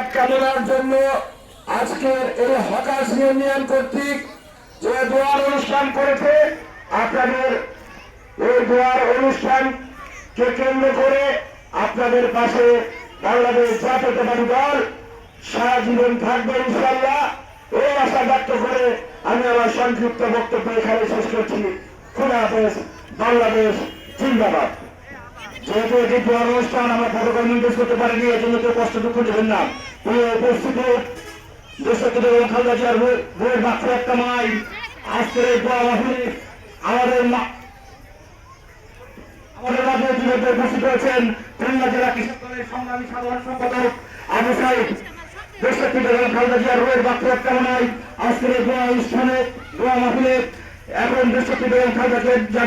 বারাকাত কামনার জন্য আজকের এই হকার্স ইউনিয়ন কর্তৃক যে দোয়ার অনুষ্ঠান করেছে, আপনাদের এই দোয়ার অনুষ্ঠানকে কেন্দ্র করে আপনাদের পাশে বাংলাদেশ জাতীয়তাবাদী দল সারা জীবন থাকবে ইনশাআল্লাহ। এই আশা ব্যক্ত করে আমি আমার সংক্ষিপ্ত বক্তব্য এখানে শেষ করছি। খোদা হাফেজ। বাংলাদেশ জিন্দাবাদ। যেহেতু এটি দোয়ার অনুষ্ঠান, আমরা প্রোটোকল নির্দেশ করতে পারিনি, এই জন্য কেউ কষ্ট দুঃখ দেবেন না। উপস্থিত দেশকে খালেদা জিয়ার বইয়ের মাত্র একটা মাই আজকের এই দোয়া মাহফিলে আমাদের মাঝে ইতিমধ্যে উপস্থিত রয়েছেন খুলনা জেলা কৃষক দলের সংগ্রামী সাধারণ সম্পাদক আবু সাইদ। দেশকে খালেদা জিয়ার বইয়ের মাত্র একটা মাই আজকের এই দোয়া অনুষ্ঠানে দোয়া মাহফিলে এখন দেশকে খালেদা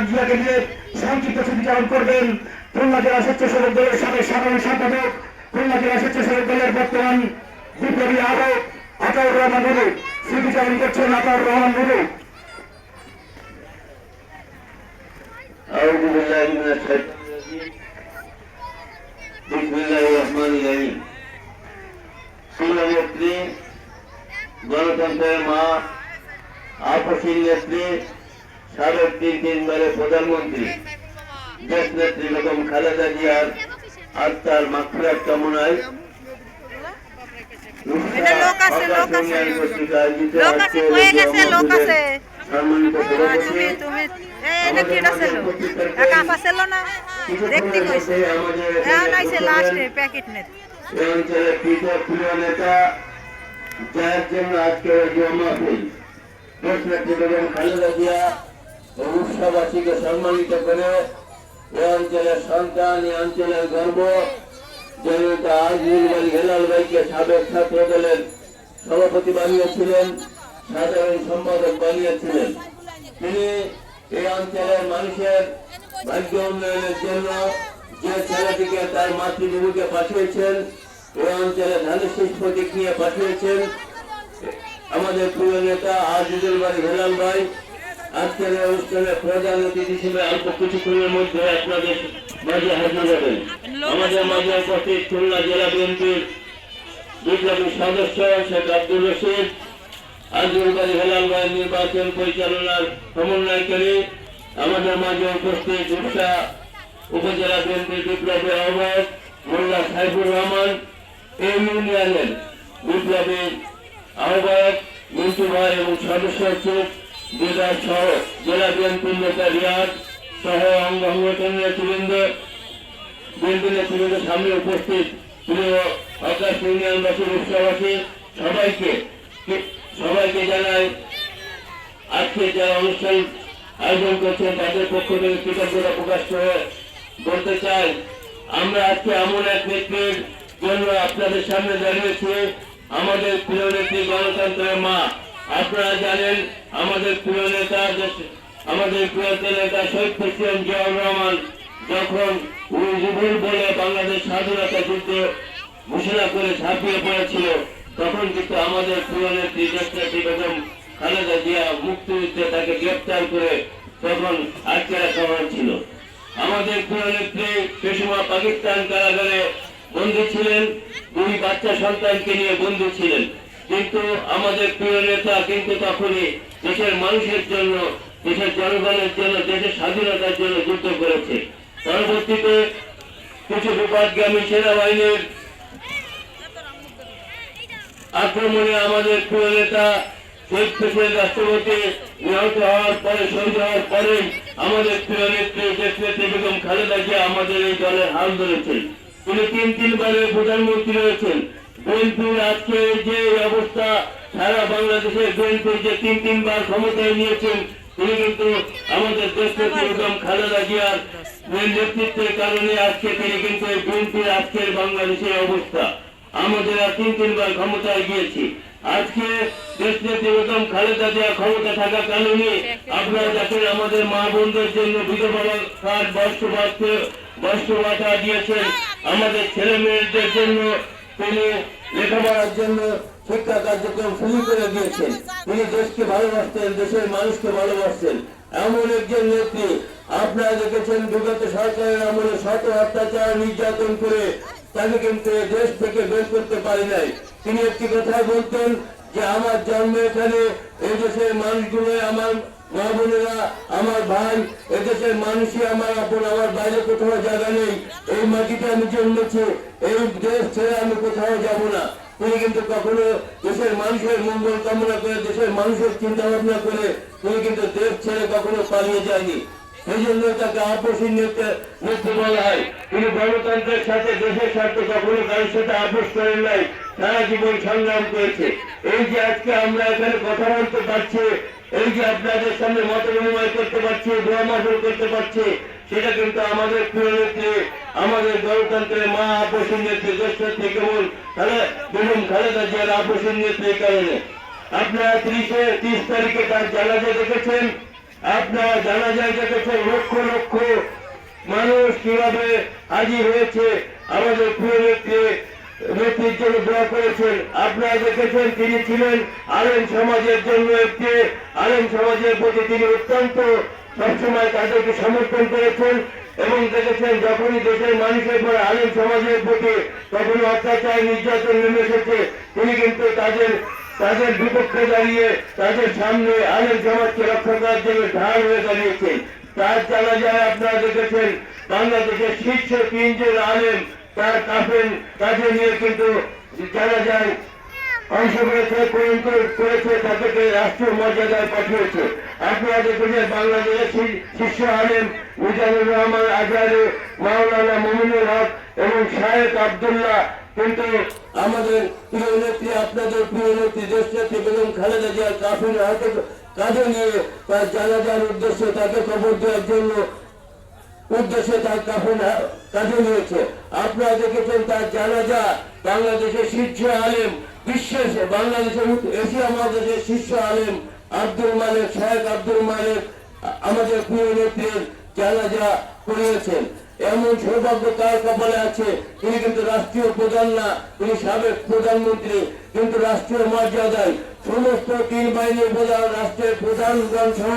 জিয়াকে নিয়ে সংক্ষিপ্ত স্মৃতিচারণ করবেন খুলনা জেলা স্বেচ্ছাসেবক দলের সাধারণ সম্পাদক, খুলনা জেলা স্বেচ্ছাসেবক দলের বর্তমান বিপ্লবী আহ্বায়ক আতাউর রহমান রুলু। স্মৃতিচারণ করছেন আতাউর রহমান রুলু। আউযু বিল্লাহি মিনাশ শাইতানির রাজীম। বিসমিল্লাহির রহমানির রহিম। নেত্রী, গণতন্ত্রের মা, আপসীর নেত্রী, সাবেক তিনবারের প্রধানমন্ত্রী দেশ নেত্রী বেগম খালেদা জিয়ার আত্মার মাগফিরাত কামনায় যার জন্য আজকে দেশ নেত্রী বেগম খালেদা জিয়া উৎসবাসীকে সম্মানিত করে এ অঞ্চলের সন্তান, এ অঞ্চলের গর্ব জনতা আজিজুল বাড়ি হেলাল ভাইকে সাবেক ছাত্র দলের সভাপতি বানিয়েছিলেন, সাধারণ সম্পাদক বানিয়েছিলেন। তিনি এই অঞ্চলের মানুষের ভাগ্য উন্নয়নের জন্য যে ছেলেটিকে তার মাতৃভূমিকে পাঠিয়েছেন, এই অঞ্চলে ধানের শীষ প্রতীক নিয়ে পাঠিয়েছেন আমাদের প্রিয় নেতা আজিজুল বাড়ি হেলাল ভাই। আজকের অনুষ্ঠানে প্রধান অতিথি হিসেবে অল্প কিছুক্ষণের মধ্যে আপনাদের মাঝে হাজির হবেন। আমাদের মাঝে উপস্থিত খুলনা জেলা বিএনপির বিপ্লবী সদস্য শেখ আব্দুর রশিদ, আজিজুল বাড়ি হেলাল ভাইয়ের নির্বাচন পরিচালনার সমন্বয়কারী। আমাদের মাঝে উপস্থিত ঢুকসা উপজেলা বিএনপির বিপ্লবী আহ্বায়ক মোল্লা সাইফুর রহমান, এই ইউনিয়নের বিপ্লবী আহ্বায়ক মিন্টু ভাই এবং সদস্য সচিব বিদায় সহ জেলা বিএনপির নেতা রিয়াদ সহ অঙ্গ সংগঠনের নেতৃবৃন্দ, বিএনপি নেতৃবৃন্দের সামনে উপস্থিত প্রিয় আকাশ ইউনিয়নবাসী, উৎসবাসী সবাইকে জানাই আজকে যারা অনুষ্ঠান আয়োজন করছেন তাদের পক্ষ থেকে কৃতজ্ঞতা প্রকাশ করে বলতে চাই, আমরা আজকে এমন এক নেত্রীর জন্য আপনাদের সামনে দাঁড়িয়েছি, আমাদের প্রিয় নেত্রী, গণতন্ত্রের মা। আপনারা জানেন আমাদের প্রিয় নেতা শহীদ প্রেসিডেন্ট জিয়াউর রহমান যখন জীবন বলে বাংলাদেশ স্বাধীনতা যুদ্ধ ঘোষণা করে ঝাঁপিয়ে পড়েছিল, তখন কিন্তু আমাদের প্রিয় নেত্রী দেশনেত্রী বেগম খালেদা জিয়া মুক্তিযুদ্ধে তাকে গ্রেপ্তার করে তখন আটকে রাখা হয়েছিল। আমাদের প্রিয় নেত্রী সে সময় পাকিস্তান কারাগারে বন্দী ছিলেন, 2 বাচ্চা সন্তানকে নিয়ে বন্দী ছিলেন, কিন্তু আমাদের প্রিয় নেতা কিন্তু তখনই দেশের মানুষের জন্য, দেশের জনগণের জন্য, দেশের স্বাধীনতার জন্য যুদ্ধ করেছে। পরবর্তীতে কিছু বিপদগামী সেনাবাহিনীর আক্রমণে আমাদের প্রিয় নেতা শহীদ প্রেসিডেন্ট রাষ্ট্রপতি নিহত হওয়ার পরে, শহীদ হওয়ার পরে আমাদের প্রিয় নেত্রী দেশনেত্রী বেগম খালেদা জিয়া আমাদের এই দলের হাল ধরেছেন। তিনি 3বারের প্রধানমন্ত্রী রয়েছেন। বিএনপির আজকে যে অবস্থা, সারা বাংলাদেশের বিএনপি যে 3বার ক্ষমতায় নিয়েছেন, তিনি কিন্তু আমাদের দেশনেত্রী বেগম খালেদা জিয়ার নেতৃত্বের কারণে আজকে তিনি কিন্তু বিএনপির আজকের বাংলাদেশের অবস্থা। আমাদের আর 3বার ক্ষমতায় গিয়েছি। আজকে দেশনেত্রী বেগম খালেদা জিয়া ক্ষমতা থাকা কারণে আপনারা দেখেন আমাদের মা বোনদের জন্য বিধবা কার্ড, বয়স্ক ভাতা দিয়েছেন, আমাদের ছেলে মেয়েদের জন্য তিনি লেখাপড়ার জন্য শিক্ষা কার্যক্রম শুরু করে দিয়েছেন। তিনি দেশকে ভালোবাসতেন, দেশের মানুষকে ভালোবাসতেন, এমন একজন নেত্রী। আপনারা দেখেছেন বিগত সরকারের আমলে শত অত্যাচার নির্যাতন করে তাকে কিন্তু এ দেশ থেকে বের করতে পারি নাই। তিনি একটি কথা বলতেন যে আমার জন্ম এখানে, এই দেশের মানুষগুলো আমার মা বোনেরা, আমার ভাই, এদেশের মানুষই আমার আপন, আমার বাইরে কোথাও জায়গা নেই। এই মাটিতে আমি জন্মেছি, এই দেশ ছেড়ে আমি কোথাও যাব না। তিনি কিন্তু কখনো দেশের মানুষের মঙ্গল কামনা করে, দেশের মানুষের চিন্তা ভাবনা করে তিনি কিন্তু দেশ ছেড়ে কখনো পালিয়ে যায়নি। সেই জন্য তাকে আপসী নেত্রী বলা হয়। তিনি গণতন্ত্রের সাথে, দেশের স্বার্থে কখনো কারোর সাথে আপোষ করেন নাই, সারা জীবন সংগ্রাম করেছে। এই যে আজকে আমরা এখানে কথা বলতে পারছি, এই যে আপনাদের সামনে মত বিনিময় করতে পারছি, দোয়া মাসুল করতে পারছি, সেটা কিন্তু আমাদের প্রিয় নেত্রী, আমাদের গণতন্ত্রের মা আপসী নেত্রী, দেশনেত্রী কেবল বেগম খালেদা জিয়ার আপসী নেত্রীর কারণে। আপনারা 30 তারিখে তার জানাজা দেখেছেন, আপনারা জানাজায় দেখেছেন লক্ষ লক্ষ মানুষ কিভাবে হাজির হয়েছে, আমাদের প্রিয় নেত্রীর জন্য দোয়া করেছেন। আপনারা দেখেছেন তিনি ছিলেন আলেম সমাজের জন্য একটি, আলেম সমাজের প্রতি তিনি অত্যন্ত সবসময় তাদেরকে সমর্থন করেছেন। এবং দেখেছেন যখনই দেশের মানুষের পর আলেম সমাজের প্রতি তখন অত্যাচার নির্যাতন নেমে এসেছে, তিনি কিন্তু তাদের বিপক্ষে দাঁড়িয়ে তাদের সামনে আলেম সমাজকে রক্ষা করার জন্য ঢাল হয়ে দাঁড়িয়েছেন। তার জানাজায় আপনারা দেখেছেন বাংলাদেশের শীর্ষ 3 জন আলেম তার কাছে নিয়ে কিন্তু জানাজায় অংশগ্রহণ করেছে, তাদেরকে রাষ্ট্রীয় মর্যাদায় পাঠিয়েছে। আপনারা দেখেছেন বাংলাদেশের শীর্ষ আলেম মিজানুর রহমান আজহারি, মাওলানা মুমিনুল হক এবং শায়েখ আব্দুল্লাহ কিন্তু আমাদের প্রিয় নেত্রী, আপনাদের প্রিয় নেত্রী, দেশনেত্রী বেগম খালেদা জিয়ার কাফির হাতে কাঁধে নিয়ে তার জানাজার উদ্দেশ্যে, তাকে কবর দেওয়ার জন্য উদ্দেশ্যে তার কাফির কাঁধে নিয়েছে। আপনারা দেখেছেন তার জানাজা বাংলাদেশের শীর্ষ আলেম, বিশ্বের বাংলাদেশের এশিয়া মহাদেশের শীর্ষ আলেম আব্দুল মালিক, শায়েখ আব্দুল মালিক আমাদের প্রিয় নেত্রীর জানাজা করিয়েছেন। এমন সৌভাগ্য তার কপালে আছে। তিনি কিন্তু রাষ্ট্রীয় প্রধান না, তিনি সাবেক প্রধানমন্ত্রী, কিন্তু রাষ্ট্রীয় মর্যাদায় সমস্ত 3 বাহিনীর প্রধান, রাষ্ট্রের প্রধানগণ সহ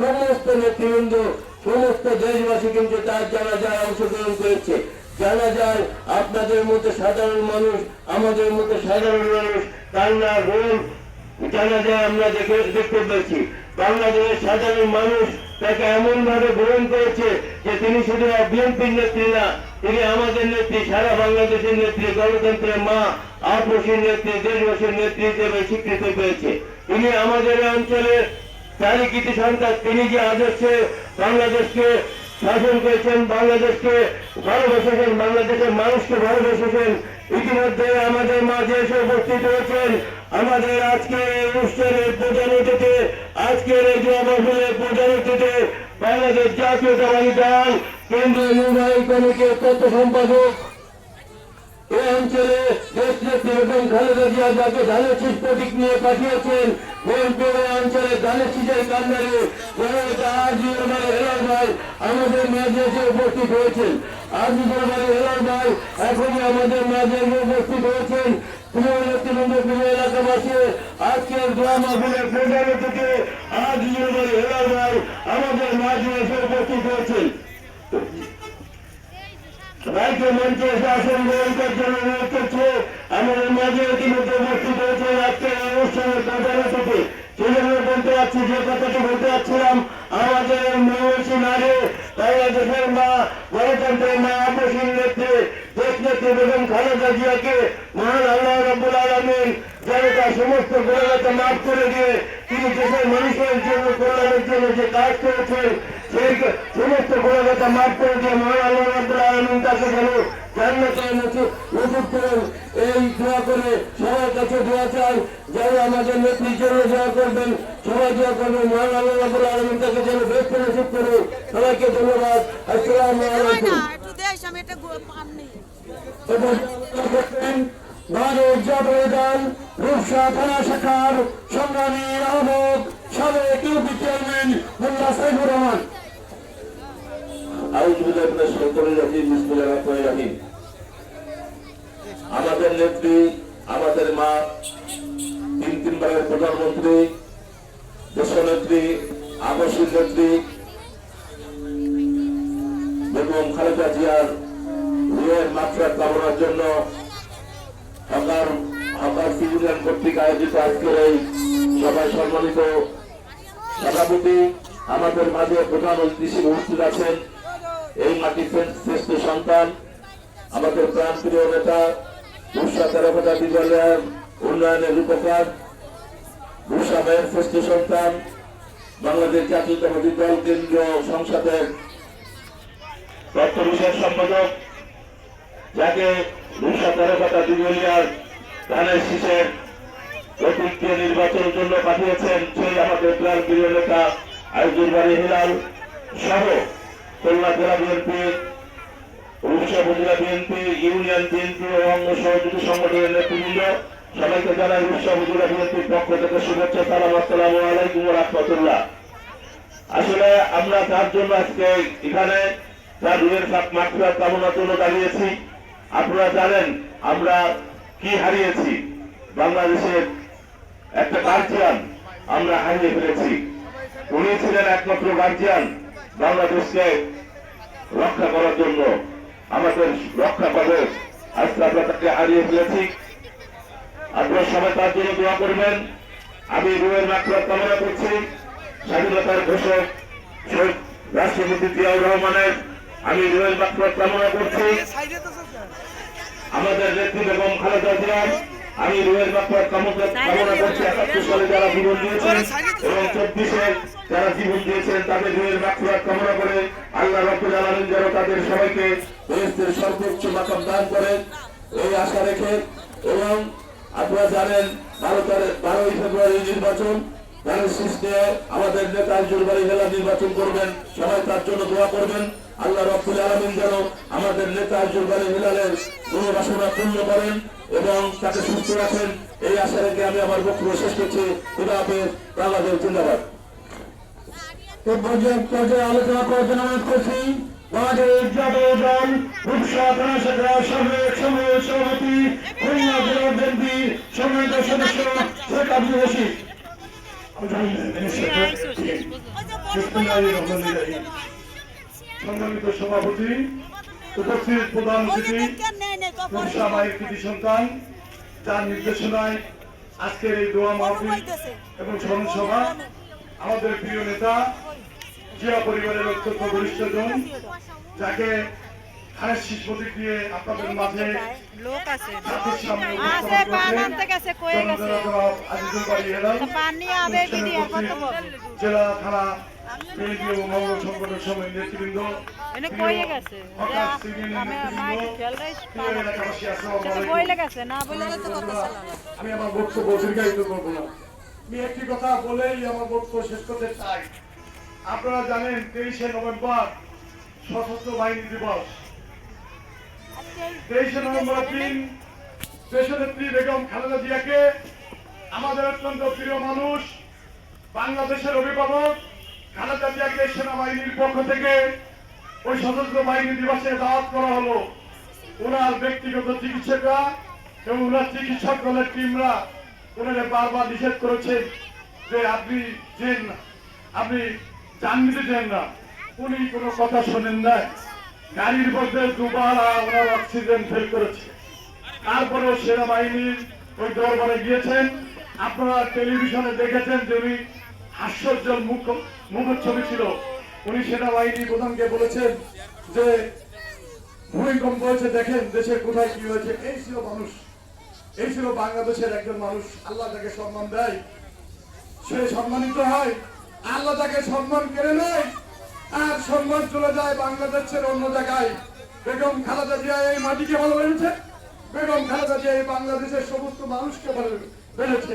সমস্ত নেতৃবৃন্দ, সমস্ত দেশবাসী কিন্তু তার জানাজায় অংশগ্রহণ করেছে। জানাজায় আপনাদের মতো সাধারণ মানুষ, আমাদের মতো সাধারণ মানুষ কান্না রোল জানাজায় আমরা দেখতে পেয়েছি। বাংলাদেশের সাধারণ মানুষ তাকে এমন ভাবে গ্রহণ করেছে যে তিনি শুধু বিএনপির নেত্রী না, তিনি আমাদের নেত্রী, সারা বাংলাদেশের নেত্রী, গণতন্ত্রের মা, আপসী নেত্রী, দেশবাসীর নেত্রী হিসেবে স্বীকৃতি পেয়েছে। তিনি আমাদের অঞ্চলের তারই কৃতি সন্তান। তিনি যে আদর্শে বাংলাদেশকে শাসন করেছেন, বাংলাদেশকে ভালোবেসেছেন, বাংলাদেশের মানুষকে ভালোবেসেছেন। ইতিমধ্যে আমাদের মাঝে এসে উপস্থিত হয়েছেন আমাদের আজকের এই অনুষ্ঠানের প্রধান অতিথি, আজকের এই জবাবের প্রধান অতিথি বাংলাদেশ জাতীয়তাবাদী দল কেন্দ্রীয় নির্বাহী কমিটির তথ্য সম্পাদক, এই অঞ্চলে দেশনেত্রী বেগম খালেদা জিয়া যাকে ধানের শীষ প্রতীক নিয়ে পাঠিয়েছেন, বিএনপির অঞ্চলে ধানের শীষের কান্ডারে হেলাল ভাই আমাদের মাঝে এসে উপস্থিত হয়েছেন। আজিজুর হেলাল ভাই এখনই আমাদের মাঝে উপস্থিত হয়েছেন। প্রিয় নেতৃবৃন্দ, প্রিয় এলাকাবাসী, আজকের দোয়া মাহফিলের প্রধান অতিথি আজিজুর হেলাল ভাই আমাদের মাঝে এসে উপস্থিত হয়েছেন। রাজ্য মঞ্চে এসে আসন গ্রহণ করার জন্য অনুরোধ করছে। আমাদের মাঝে ইতিমধ্যে উপস্থিত হয়েছে আজকের অনুষ্ঠানের প্রধান অতিথি। সেজন্য বলতে পারছি, যে কথাটি বলতে পারছিলাম, আমাদের মহিষী নারী, বাংলাদেশের মা, গণতন্ত্রের মা, আপসী নেত্রী, দেশনেত্রী বেগম খালেদা জিয়াকে মহান আল্লাহ রাব্বুল আলামিন যেন তার সমস্ত গুণাগত মাফ করে দিয়ে তিনি দেশের মানুষের জন্য, কল্যাণের জন্য যে কাজ করেছেন, সেই সমস্ত গুণাগত মাফ করে দিয়ে মহান আল্লাহ রাব্বুল আলামিন তাকে যেন জান্নাতে নসিব করেন। এই দোয়া করে সবার কাছে দোয়া চাই, যেন আমাদের নেত্রীর জন্য দোয়া করবেন, সবাই দোয়া করবেন, মহান আল্লাহ রাব্বুল আলামিন তাকে যেন বেশ নসিব করুন। সবাইকে ধন্যবাদ। আসসালামু আলাইকুম। ভারত জাতীয় দল রূপসা থানা শাখার সংগ্রামী আহ্বায়ক সাবেক ইউপি চেয়ারম্যান মোল্লা সাইফুর রহমান। আমাদের নেত্রী, আমাদের মা, 3 বারের প্রধানমন্ত্রী, দেশনেত্রী, আপসী নেত্রী বেগম খালেদা জিয়ার রুহের মাত্রা কামনার জন্য হকার ইউনিয়ন কর্তৃক আয়োজিত আজকের এই সভায় সম্মানিত সভাপতি আমাদের মাঝে প্রধান অতিথি হিসেবে উপস্থিত আছেন এই মাটির শ্রেষ্ঠ সন্তান আমাদের প্রাণপ্রিয় নেতা বুরসা তেরোপদা বিদ্যালয়ের উন্নয়নের রূপকার বুরসা মেয়ের শ্রেষ্ঠ সন্তান বাংলাদেশ জাতীয়তাবাদী দল কেন্দ্রীয় সংসদের তথ্য বিশেষ সম্পাদক যাকে বুরসা তেরোপদা বিদ্যালয়ের ধানের শীষের প্রতীক দিয়ে নির্বাচনের জন্য পাঠিয়েছেন সেই আমাদের প্রাণপ্রিয় নেতা আইজুর বাড়ি হিলাল সহ খুলনা জেলা বিএনপি উড়িষ্যা উপজেলা বিএনপি ইউনিয়ন বিএনপি ও অঙ্গ সহযোগী সংগঠনের নেতৃবৃন্দ সবাইকে জানাই উড়িষ্যা উপজেলা বিএনপির পক্ষ থেকে শুভেচ্ছা সালাম আসসালামু আলাইকুম ওয়া রাহমাতুল্লাহ। আসলে আমরা তার জন্য আজকে এখানে তার রুহের মাগফিরাত কামনার জন্য দাঁড়িয়েছি। আপনারা জানেন আমরা কি হারিয়েছি, বাংলাদেশের একটা গার্জিয়ান আমরা হারিয়ে ফেলেছি। উনি ছিলেন একমাত্র গার্জিয়ান বাংলাদেশকে রক্ষা করার জন্য, আমাদের রক্ষা পাবে। আজকে আমরা তাকে হারিয়ে ফেলেছি। আপনারা সবাই তার জন্য দোয়া করবেন। আমি রুহের মাগফিরাত কামনা করছি। স্বাধীনতার ঘোষক শহীদ রাষ্ট্রপতি জিয়াউর রহমানের আমি রুহের মাগফিরাত কামনা করছি। আমাদের নেত্রী বেগম খালেদা জিয়ার আমি রুহের মাগফিরাত কামনা করছি। ৭১ সালে যারা জীবন দিয়েছেন এবং ২৪-এ যারা জীবন দিয়েছেন তাদের রুহের মাগফিরাত কামনা করে আল্লাহ রাব্বুল আলামিন যেন তাদের সবাইকে বেহেশতের সর্বোচ্চ মাকাম দান করেন এই আশা রেখে। এবং আপনারা জানেন 12ই ফেব্রুয়ারি নির্বাচন, ধানের শীষ নিয়ে আমাদের নেতা আইজুর বাড়ি জেলা নির্বাচন করবেন। সবাই তার জন্য দোয়া করবেন। আল্লাহ রাব্বুল আলামিন যেন আমাদের নেতা আইজুর বাড়ি হিলালের মনোবাসনা পূর্ণ করেন এবং তাকে সুস্থ রাখেন এই আশা রেখে আমি আমার বক্তব্য শেষ করছি। খুদা হাফেজ। বাংলাদেশ জিন্দাবাদ। এই পর্যায়ে আলোচনা করার জন্য অনুরোধ করছি বাংলাদেশ জাতীয় দল রূপসা থানা শাখার সাবেক সভাপতি খুলনা জেলা বিএনপি সম্মানিত সদস্য শেখ আব্দুল রশিদ। সম্মানিত সভাপতি, উপস্থিত প্রধান অতিথি, রূপসা মায়ের কৃতি সন্তান, যার নির্দেশনায় আজকের এই দোয়া মাহফিল এবং স্মরণ সভা, আমাদের প্রিয় নেতা জিয়া পরিবারের অত্যন্ত বরিষ্ঠজন, যাকে ধানের শীষ প্রতীক দিয়ে আপনাদের মাঝে জাতির সামনে জেলা থানা বিএনপি ও মঙ্গল সংগঠন সময় নেতৃবৃন্দ, আমি আমার বক্তব্য দীর্ঘায়িত করবো না। আমি একটি কথা বলেই আমার বক্তব্য শেষ করতে চাই। আপনারা জানেন 23শে নভেম্বর সশস্ত্র বাহিনী দিবস। 23শে নভেম্বর দিন দেশনেত্রী বেগম খালেদা জিয়াকে আমাদের অত্যন্ত প্রিয় মানুষ, বাংলাদেশের অভিভাবক খালেদা জিয়াকে সেনাবাহিনীর পক্ষ থেকে ওই সশস্ত্র বাহিনী দিবসে দাওয়াত করা হলো। ওনার ব্যক্তিগত চিকিৎসকরা এবং ওনার চিকিৎসক দলের টিমরা ওনারা বারবার নিষেধ করেছেন যে আপনি যেন না, আপনি যান নিতে চান না। উনি কোনো কথা শোনেন না। গাড়ির মধ্যে দুবার ওনার অক্সিজেন ফেল করেছে। তারপরেও সেনাবাহিনীর ওই দরবারে গিয়েছেন। আপনারা টেলিভিশনে দেখেছেন যে উনি হাস্যোজ্জ্বল মুখচ্ছবি ছিল। উনি সেনাবাহিনী প্রধানকে বলেছেন যে ভূমিকম্প হয়েছে, দেখেন দেশের কোথায় কি হয়েছে। এই ছিল মানুষ, এই ছিল বাংলাদেশের একজন মানুষ। আল্লাহ তাকে সম্মান দেয়, সে সম্মানিত হয়। আল্লাহ তাকে সম্মান কেড়ে নেয় আর সম্মান চলে যায় বাংলাদেশের অন্য জায়গায়। বেগম খালেদা জিয়া এই মাটিকে ভালোবেসেছে, বেগম খালেদা জিয়া এই বাংলাদেশের সমস্ত মানুষকে ভালোবেসেছে।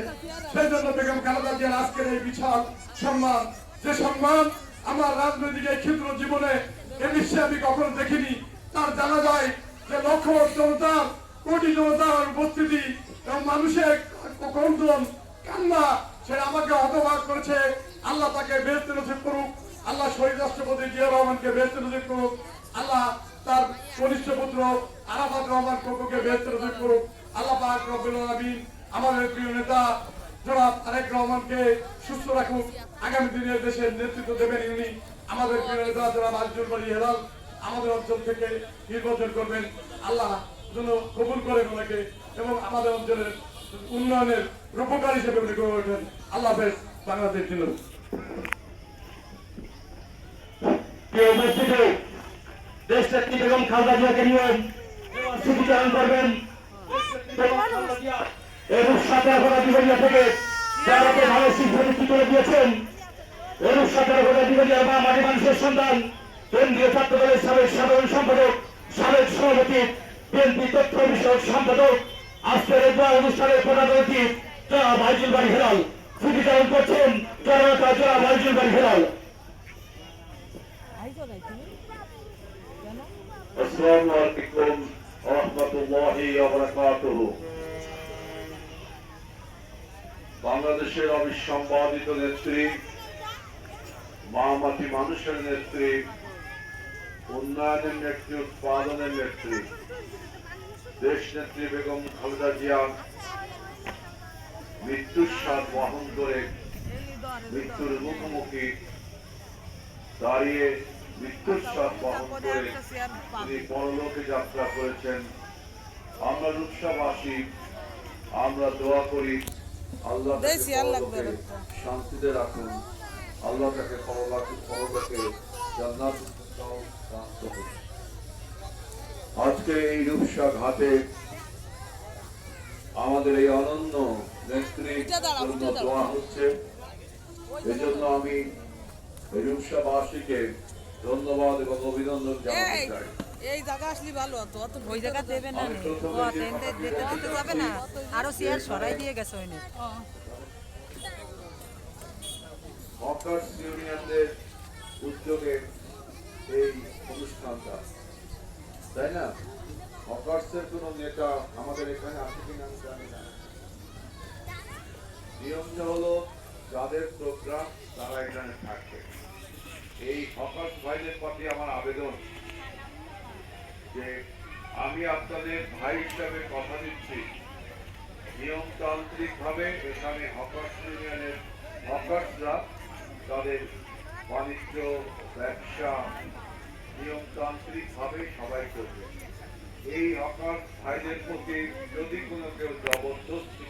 সেই জন্য বেগম খালেদা জিয়ার আজকের এই বিশাল সম্মান, যে সম্মান আমার রাজনৈতিক এই ক্ষুদ্র জীবনে এ বিশ্বে আমি কখনো দেখিনি। তার জানা যায় যে লক্ষ জনতা, কোটি জনতার উপস্থিতি এবং মানুষের ক্রন্দন কান্না, সে আমাকে হতবাক করেছে। আল্লাহ তাকে বেহেশতে নসিব করুক। আল্লাহ শহীদ রাষ্ট্রপতি জিয়াউর রহমানকে বেহেশতে নসিব করুক। আল্লাহ তার কনিষ্ঠ পুত্র আরাফাত রহমান কোকোকে বেহেশতে নসিব করুক। আল্লাহ পাক রব্বুল আলামিন আমাদের প্রিয় নেতা জনাব তারেক রহমানকে সুস্থ রাখুক। আগামী দিনে দেশের নেতৃত্ব দেবেন উনি। আমাদের প্রিয় নেতা জনাব আইজুর বাড়ি হিলাল আমাদের অঞ্চল থেকে নির্বাচন করবেন। আল্লাহ যেন কবুল করেন ওনাকে এবং আমাদের অঞ্চলের উন্নয়নের রূপকার হিসেবে উনি গড়ে ওঠেন। আল্লাহ হাফেজ। বাংলাদেশ ছিল উপস্থিত দেশ নেত্রী বেগম খালেদা জিয়াকে নিয়ে স্মৃতিচারণ করবেন। এরূপ সাঁতার ঘোড়া দিবরিয়া থেকে যারাকে মানসিক ভর্তি করে দিয়েছেন, এরূপ সাঁতার ঘোড়া দিবরিয়া বা মাটি মানুষের সন্তান কেন্দ্রীয় ছাত্র দলের সাবেক সাধারণ সম্পাদক, সাবেক সভাপতি, বিএনপি তথ্য বিষয়ক সম্পাদক, আজকের এই অনুষ্ঠানের প্রধান অতিথি জনাব আইজুল বাড়ি হেলাল স্মৃতিচারণ করছেন। জনাব আইজুল বাড়ি হেলাল। আসসালামু আলাইকুম ওয়া রাহমাতুল্লাহি ওয়া বারাকাতুহু। বাংলাদেশের অবিসম্বাদিত নেত্রী, মা মাটি মানুষের নেত্রী, উন্নয়নের নেত্রী, উৎপাদনের নেত্রী, দেশ নেত্রী বেগম খালেদা জিয়া মৃত্যুর স্বাদ বহন করে মৃত্যুর মুখোমুখি দাঁড়িয়ে মৃত্যুর স্বাদ বহন করে তিনি পরলোকে যাত্রা করেছেন। আমরা রূপসাবাসী, আমরা দোয়া করি আল্লাহ তাকে শান্তিতে রাখুন, আল্লাহ তাকে পরলোকে জান্নাত দান করুন। আজকে এই রূপসা ঘাটে আমাদের এই অনন্য নেত্রীর জন্য দোয়া হচ্ছে। এজন্য আমি এই রূপসাবাসীকে ধন্যবাদ এবং অভিনন্দন জানাতে চাই। এই জায়গা আসলে ভালো হতো, অত ওই জায়গা দেবে না, আমি প্রথমে যে কথাটি দিতে যাবে না, আরো চেয়ার সরাই দিয়ে গেছে ওই নিয়ে। হকার্স ইউনিয়নদের উদ্যোগে এই অনুষ্ঠানটা, তাই না? হকার্সের কোন নেতা আমাদের এখানে আছে কিনা আমি জানি না। নিয়মটা হলো যাদের প্রোগ্রাম তারা এখানে থাকবে। এই হকার্স ভাইদের প্রতি আমার আবেদন যে আমি আপনাদের ভাই হিসাবে কথা দিচ্ছি, নিয়মতান্ত্রিক ভাবে এখানে হকার্স ইউনিয়নের হকার্সরা তাদের বাণিজ্য ব্যবসা নিয়মতান্ত্রিক ভাবে সবাই করবে। এই হকার্স ভাইদের প্রতি যদি কোনো কেউ জবরদস্তি